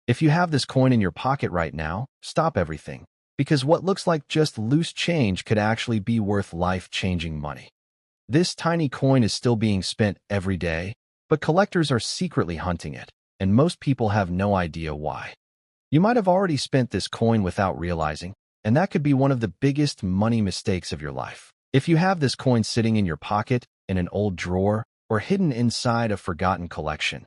If you have this coin in your pocket right now, stop everything, because what looks like just loose change could actually be worth life-changing money. This tiny coin is still being spent every day, but collectors are secretly hunting it, and most people have no idea why. You might have already spent this coin without realizing, and that could be one of the biggest money mistakes of your life. If you have this coin sitting in your pocket, in an old drawer, or hidden inside a forgotten collection,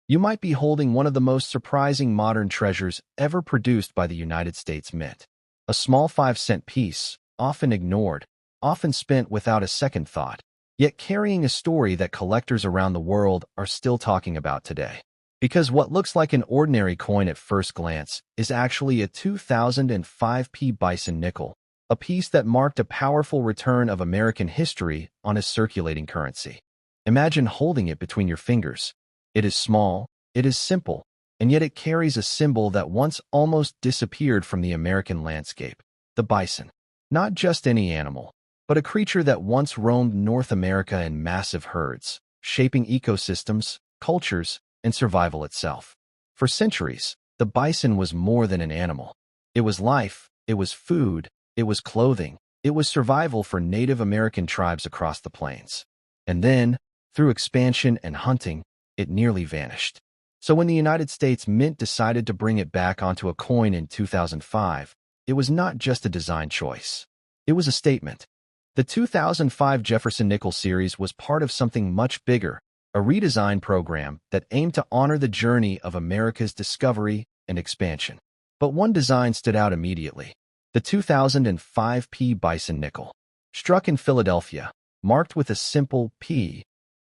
you might be holding one of the most surprising modern treasures ever produced by the United States Mint. A small 5-cent piece, often ignored, often spent without a second thought, yet carrying a story that collectors around the world are still talking about today. Because what looks like an ordinary coin at first glance is actually a 2005 Bison nickel, a piece that marked a powerful return of American history on a circulating currency. Imagine holding it between your fingers. It is small, it is simple, and yet it carries a symbol that once almost disappeared from the American landscape: the bison. Not just any animal, but a creature that once roamed North America in massive herds, shaping ecosystems, cultures, and survival itself. For centuries, the bison was more than an animal. It was life, it was food, it was clothing, it was survival for Native American tribes across the plains. And then, through expansion and hunting, it nearly vanished. So when the United States Mint decided to bring it back onto a coin in 2005, it was not just a design choice. It was a statement. The 2005 Jefferson Nickel series was part of something much bigger, a redesign program that aimed to honor the journey of America's discovery and expansion. But one design stood out immediately: the 2005 Bison nickel. Struck in Philadelphia, marked with a simple P,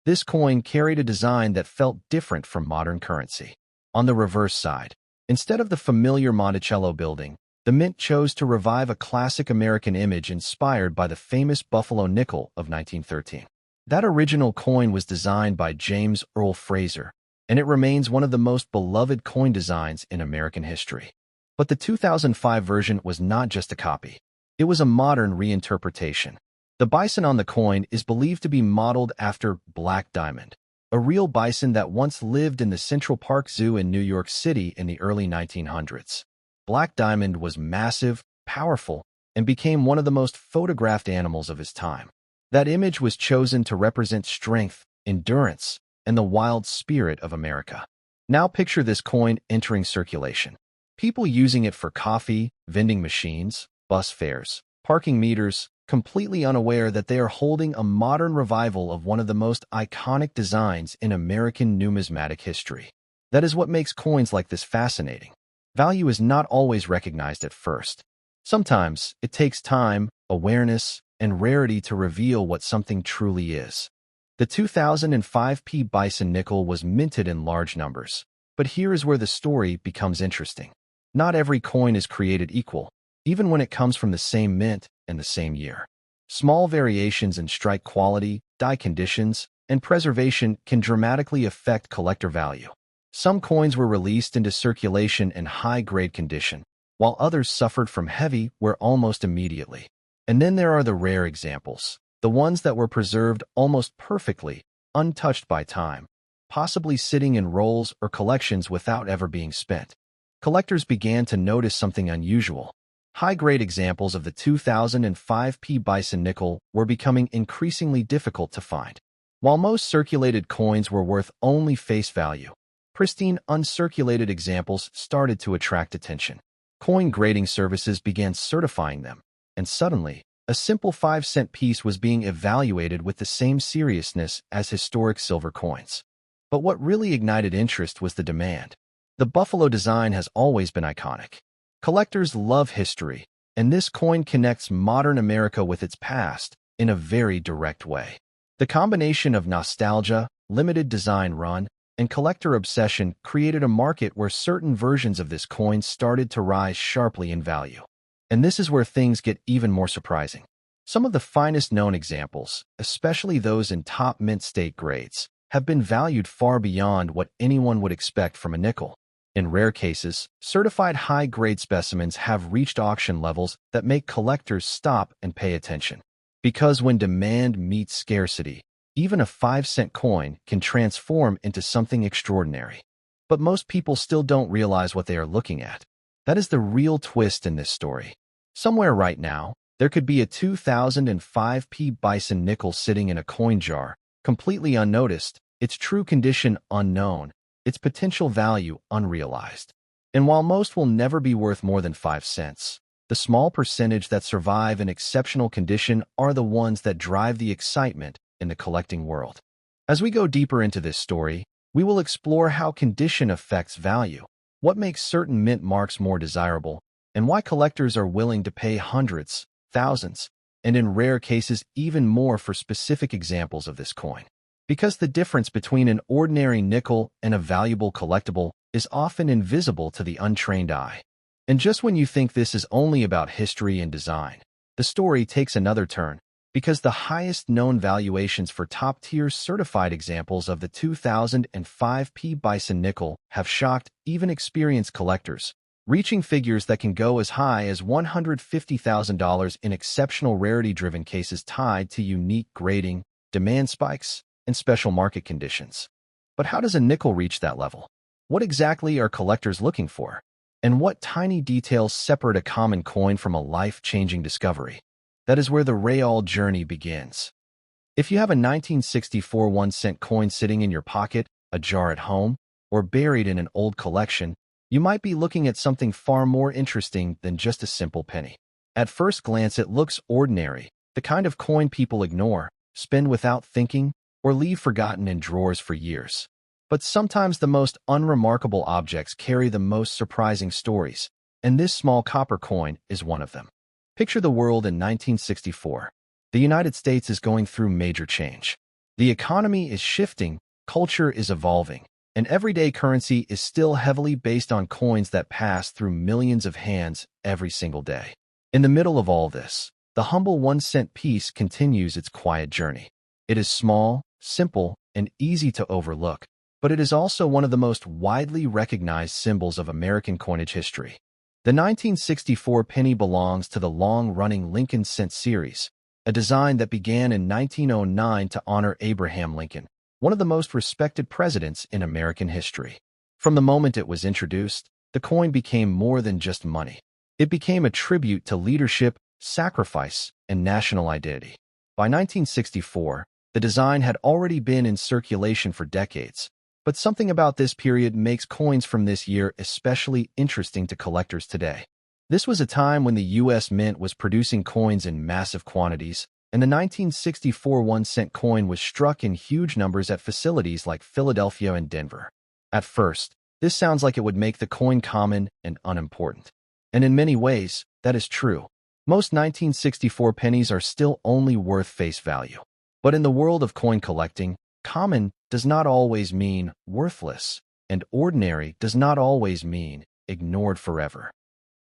this coin carried a design that felt different from modern currency. On the reverse side, instead of the familiar Monticello building, the Mint chose to revive a classic American image inspired by the famous Buffalo nickel of 1913. That original coin was designed by James Earl Fraser, and it remains one of the most beloved coin designs in American history. But the 2005 version was not just a copy. It was a modern reinterpretation. The bison on the coin is believed to be modeled after Black Diamond, a real bison that once lived in the Central Park Zoo in New York City in the early 1900s. Black Diamond was massive, powerful, and became one of the most photographed animals of his time. That image was chosen to represent strength, endurance, and the wild spirit of America. Now picture this coin entering circulation. People using it for coffee, vending machines, bus fares, parking meters, completely unaware that they are holding a modern revival of one of the most iconic designs in American numismatic history. That is what makes coins like this fascinating. Value is not always recognized at first. Sometimes it takes time, awareness, and rarity to reveal what something truly is. The 2005 Bison nickel was minted in large numbers. But here is where the story becomes interesting. Not every coin is created equal, even when it comes from the same mint and the same year. Small variations in strike quality, die conditions, and preservation can dramatically affect collector value. Some coins were released into circulation in high-grade condition, while others suffered from heavy wear almost immediately. And then there are the rare examples, the ones that were preserved almost perfectly, untouched by time, possibly sitting in rolls or collections without ever being spent. Collectors began to notice something unusual. High-grade examples of the 2005 Bison nickel were becoming increasingly difficult to find. While most circulated coins were worth only face value, pristine, uncirculated examples started to attract attention. Coin grading services began certifying them, and suddenly, a simple 5-cent piece was being evaluated with the same seriousness as historic silver coins. But what really ignited interest was the demand. The buffalo design has always been iconic. Collectors love history, and this coin connects modern America with its past in a very direct way. The combination of nostalgia, limited design run, and collector obsession created a market where certain versions of this coin started to rise sharply in value. And this is where things get even more surprising. Some of the finest known examples, especially those in top mint state grades, have been valued far beyond what anyone would expect from a nickel. In rare cases, certified high-grade specimens have reached auction levels that make collectors stop and pay attention. Because when demand meets scarcity, even a 5-cent coin can transform into something extraordinary. but most people still don't realize what they are looking at. That is the real twist in this story. Somewhere right now, there could be a 2005p Bison nickel sitting in a coin jar, completely unnoticed, its true condition unknown, its potential value unrealized. And while most will never be worth more than 5 cents, the small percentage that survive in exceptional condition are the ones that drive the excitement in the collecting world. As we go deeper into this story, we will explore how condition affects value, what makes certain mint marks more desirable, and why collectors are willing to pay hundreds, thousands, and in rare cases even more for specific examples of this coin. Because the difference between an ordinary nickel and a valuable collectible is often invisible to the untrained eye. And just when you think this is only about history and design, the story takes another turn, because the highest known valuations for top-tier certified examples of the 2005p Bison nickel have shocked even experienced collectors, reaching figures that can go as high as $150,000 in exceptional rarity-driven cases tied to unique grading, demand spikes, and special market conditions. But how does a nickel reach that level? What exactly are collectors looking for? And what tiny details separate a common coin from a life-changing discovery? That is where the real journey begins. If you have a 1964 1-cent coin sitting in your pocket, a jar at home, or buried in an old collection, you might be looking at something far more interesting than just a simple penny. At first glance, it looks ordinary, the kind of coin people ignore, spend without thinking, or leave forgotten in drawers for years. But sometimes the most unremarkable objects carry the most surprising stories, and this small copper coin is one of them. Picture the world in 1964. The United States is going through major change. The economy is shifting, culture is evolving, and everyday currency is still heavily based on coins that pass through millions of hands every single day. In the middle of all this, the humble 1-cent piece continues its quiet journey. It is small, simple, and easy to overlook, but it is also one of the most widely recognized symbols of American coinage history. The 1964 penny belongs to the long-running Lincoln cent series, a design that began in 1909 to honor Abraham Lincoln, one of the most respected presidents in American history. From the moment it was introduced, the coin became more than just money. It became a tribute to leadership, sacrifice, and national identity. By 1964, the design had already been in circulation for decades, but something about this period makes coins from this year especially interesting to collectors today. This was a time when the U.S. Mint was producing coins in massive quantities, and the 1964 1-cent coin was struck in huge numbers at facilities like Philadelphia and Denver. At first, this sounds like it would make the coin common and unimportant. And in many ways, that is true. Most 1964 pennies are still only worth face value. But in the world of coin collecting, common does not always mean worthless, and ordinary does not always mean ignored forever.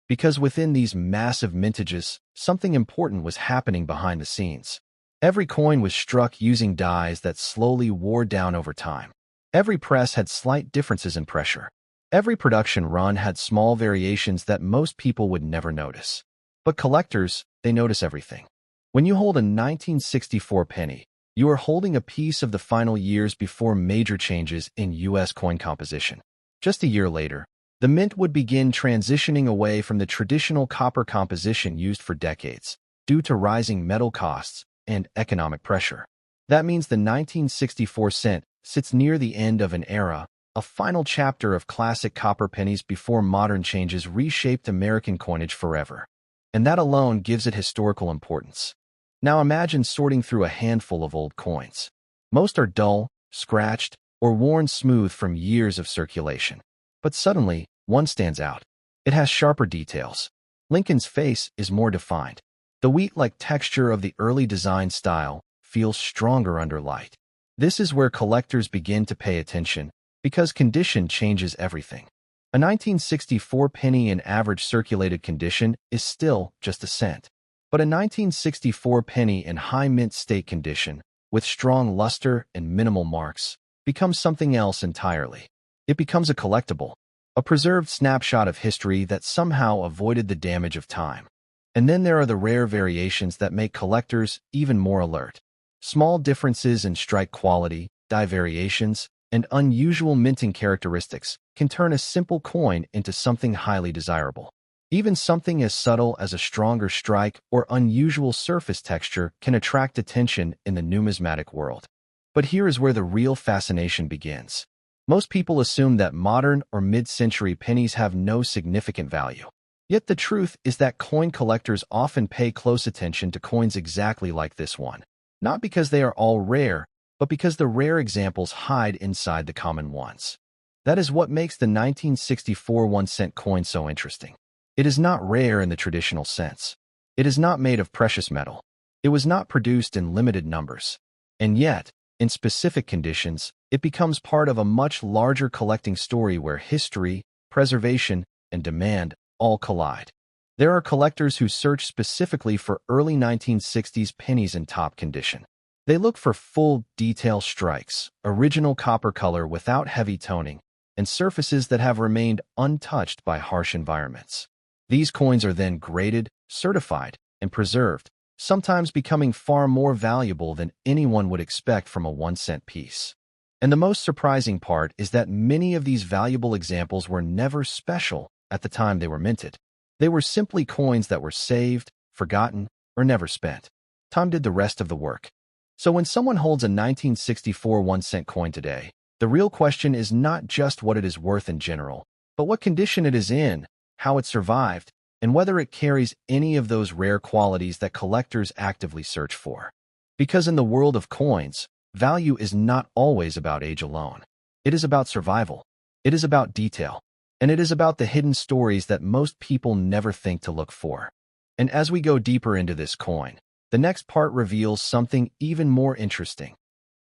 Because within these massive mintages, something important was happening behind the scenes. Every coin was struck using dies that slowly wore down over time. Every press had slight differences in pressure. Every production run had small variations that most people would never notice. But collectors, they notice everything. When you hold a 1964 penny, you are holding a piece of the final years before major changes in U.S. coin composition. Just a year later, the mint would begin transitioning away from the traditional copper composition used for decades, due to rising metal costs and economic pressure. That means the 1964 cent sits near the end of an era, a final chapter of classic copper pennies before modern changes reshaped American coinage forever. And that alone gives it historical importance. Now imagine sorting through a handful of old coins. Most are dull, scratched, or worn smooth from years of circulation. But suddenly, one stands out. It has sharper details. Lincoln's face is more defined. The wheat-like texture of the early design style feels stronger under light. This is where collectors begin to pay attention, because condition changes everything. A 1964 penny in average circulated condition is still just a cent. But a 1964 penny in high mint state condition, with strong luster and minimal marks, becomes something else entirely. It becomes a collectible, a preserved snapshot of history that somehow avoided the damage of time. And then there are the rare variations that make collectors even more alert. Small differences in strike quality, die variations, and unusual minting characteristics can turn a simple coin into something highly desirable. Even something as subtle as a stronger strike or unusual surface texture can attract attention in the numismatic world. But here is where the real fascination begins. Most people assume that modern or mid-century pennies have no significant value. Yet the truth is that coin collectors often pay close attention to coins exactly like this one. Not because they are all rare, but because the rare examples hide inside the common ones. That is what makes the 1964 1-cent coin so interesting. It is not rare in the traditional sense. It is not made of precious metal. It was not produced in limited numbers. And yet, in specific conditions, it becomes part of a much larger collecting story where history, preservation, and demand all collide. There are collectors who search specifically for early 1960s pennies in top condition. They look for full, detail strikes, original copper color without heavy toning, and surfaces that have remained untouched by harsh environments. These coins are then graded, certified, and preserved, sometimes becoming far more valuable than anyone would expect from a 1-cent piece. And the most surprising part is that many of these valuable examples were never special at the time they were minted. They were simply coins that were saved, forgotten, or never spent. Time did the rest of the work. So when someone holds a 1964 1-cent coin today, the real question is not just what it is worth in general, but what condition it is in, how it survived, and whether it carries any of those rare qualities that collectors actively search for. Because in the world of coins, value is not always about age alone. It is about survival. It is about detail. And it is about the hidden stories that most people never think to look for. And as we go deeper into this coin, the next part reveals something even more interesting.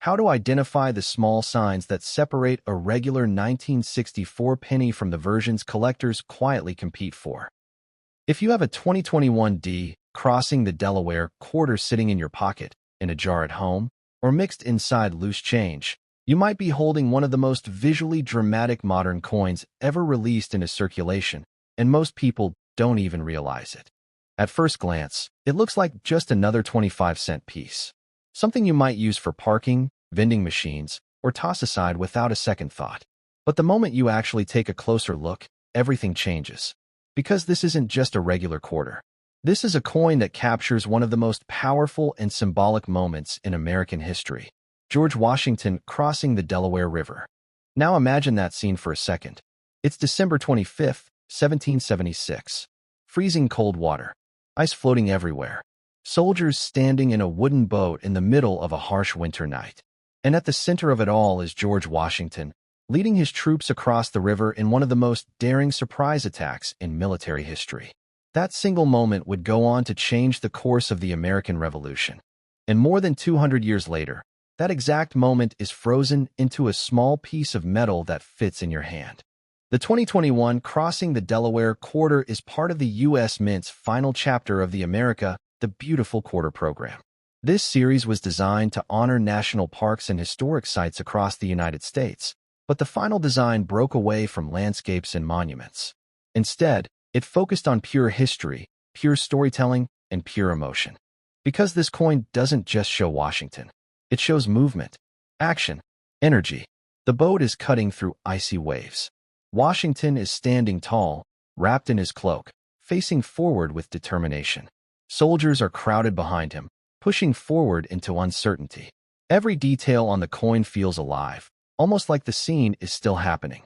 How to identify the small signs that separate a regular 1964 penny from the versions collectors quietly compete for. If you have a 2021 D crossing the Delaware quarter sitting in your pocket, in a jar at home, or mixed inside loose change, you might be holding one of the most visually dramatic modern coins ever released into circulation, and most people don't even realize it. At first glance, it looks like just another 25-cent piece. Something you might use for parking, vending machines, or toss aside without a second thought. But the moment you actually take a closer look, everything changes. Because this isn't just a regular quarter. This is a coin that captures one of the most powerful and symbolic moments in American history. George Washington crossing the Delaware River. Now imagine that scene for a second. It's December 25th, 1776. Freezing cold water. Ice floating everywhere. Soldiers standing in a wooden boat in the middle of a harsh winter night. And at the center of it all is George Washington, leading his troops across the river in one of the most daring surprise attacks in military history. That single moment would go on to change the course of the American Revolution. And more than 200 years later, that exact moment is frozen into a small piece of metal that fits in your hand. The 2021 Crossing the Delaware Quarter is part of the U.S. Mint's final chapter of the America the Beautiful Quarter program. This series was designed to honor national parks and historic sites across the United States, but the final design broke away from landscapes and monuments. Instead, it focused on pure history, pure storytelling, and pure emotion. Because this coin doesn't just show Washington. It shows movement, action, energy. The boat is cutting through icy waves. Washington is standing tall, wrapped in his cloak, facing forward with determination. Soldiers are crowded behind him, pushing forward into uncertainty. Every detail on the coin feels alive, almost like the scene is still happening.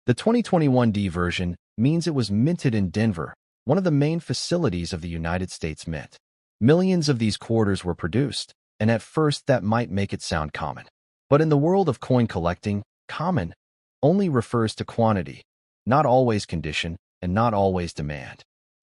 The 2021 D version means it was minted in Denver, one of the main facilities of the United States Mint. Millions of these quarters were produced, and at first that might make it sound common. But in the world of coin collecting, common only refers to quantity, not always condition, and not always demand.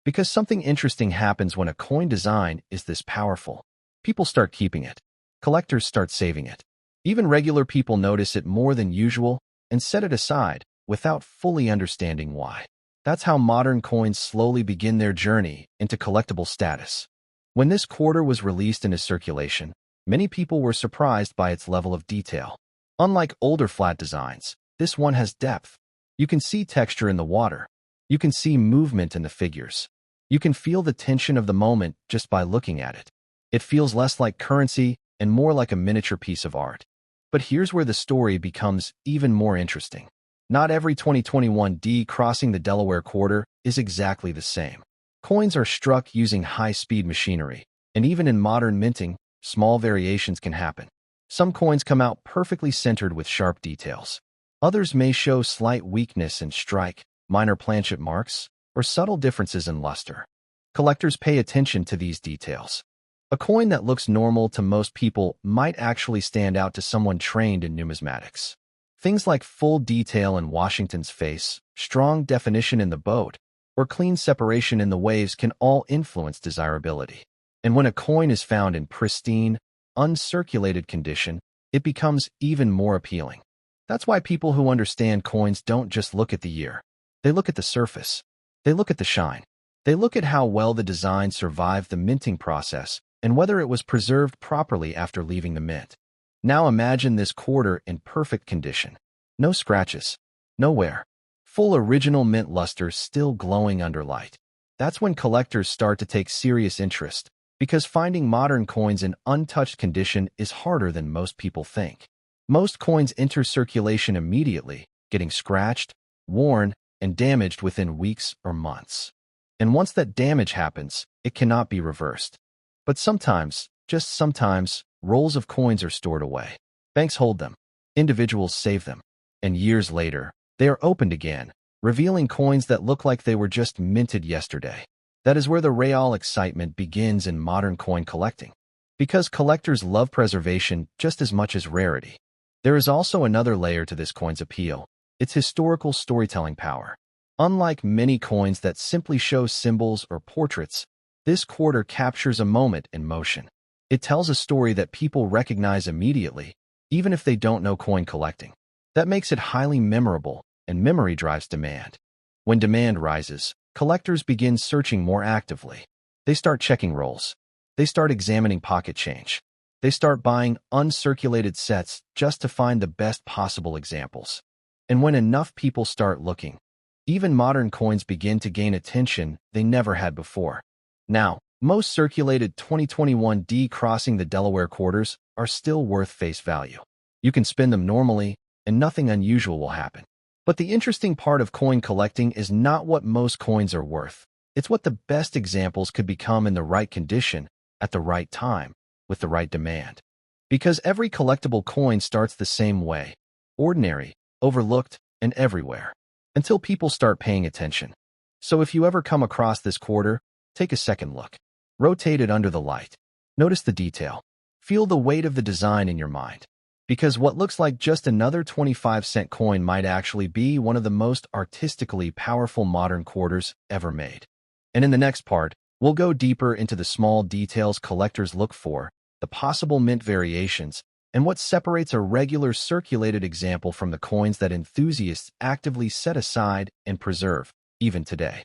Because something interesting happens when a coin design is this powerful. People start keeping it. Collectors start saving it. Even regular people notice it more than usual and set it aside without fully understanding why. That's how modern coins slowly begin their journey into collectible status. When this quarter was released into circulation, many people were surprised by its level of detail. Unlike older flat designs, this one has depth. You can see texture in the water. You can see movement in the figures. You can feel the tension of the moment just by looking at it. It feels less like currency and more like a miniature piece of art. But here's where the story becomes even more interesting. Not every 2021 D crossing the Delaware quarter is exactly the same. Coins are struck using high-speed machinery, and even in modern minting, small variations can happen. Some coins come out perfectly centered with sharp details. Others may show slight weakness in strike, minor planchet marks, or subtle differences in luster. Collectors pay attention to these details. A coin that looks normal to most people might actually stand out to someone trained in numismatics. Things like full detail in Washington's face, strong definition in the boat, or clean separation in the waves can all influence desirability. And when a coin is found in pristine, uncirculated condition, it becomes even more appealing. That's why people who understand coins don't just look at the year. They look at the surface. They look at the shine. They look at how well the design survived the minting process and whether it was preserved properly after leaving the mint. Now imagine this quarter in perfect condition. No scratches. No wear. Full original mint luster still glowing under light. That's when collectors start to take serious interest, because finding modern coins in untouched condition is harder than most people think. Most coins enter circulation immediately, getting scratched, worn, and damaged within weeks or months. And once that damage happens, it cannot be reversed. But sometimes, just sometimes, rolls of coins are stored away. Banks hold them. Individuals save them. And years later, they are opened again, revealing coins that look like they were just minted yesterday. That is where the real excitement begins in modern coin collecting. Because collectors love preservation just as much as rarity. There is also another layer to this coin's appeal: its historical storytelling power. Unlike many coins that simply show symbols or portraits, this quarter captures a moment in motion. It tells a story that people recognize immediately, even if they don't know coin collecting. That makes it highly memorable, and memory drives demand. When demand rises, collectors begin searching more actively. They start checking rolls. They start examining pocket change. They start buying uncirculated sets just to find the best possible examples. And when enough people start looking, even modern coins begin to gain attention they never had before. Now, most circulated 2021 D crossing the Delaware quarters are still worth face value. You can spend them normally, and nothing unusual will happen. But the interesting part of coin collecting is not what most coins are worth. It's what the best examples could become in the right condition, at the right time, with the right demand. Because every collectible coin starts the same way: ordinary, overlooked, and everywhere, until people start paying attention. So if you ever come across this quarter, take a second look. Rotate it under the light. Notice the detail. Feel the weight of the design in your mind. Because what looks like just another 25-cent coin might actually be one of the most artistically powerful modern quarters ever made. And in the next part, we'll go deeper into the small details collectors look for, the possible mint variations, and what separates a regular circulated example from the coins that enthusiasts actively set aside and preserve, even today.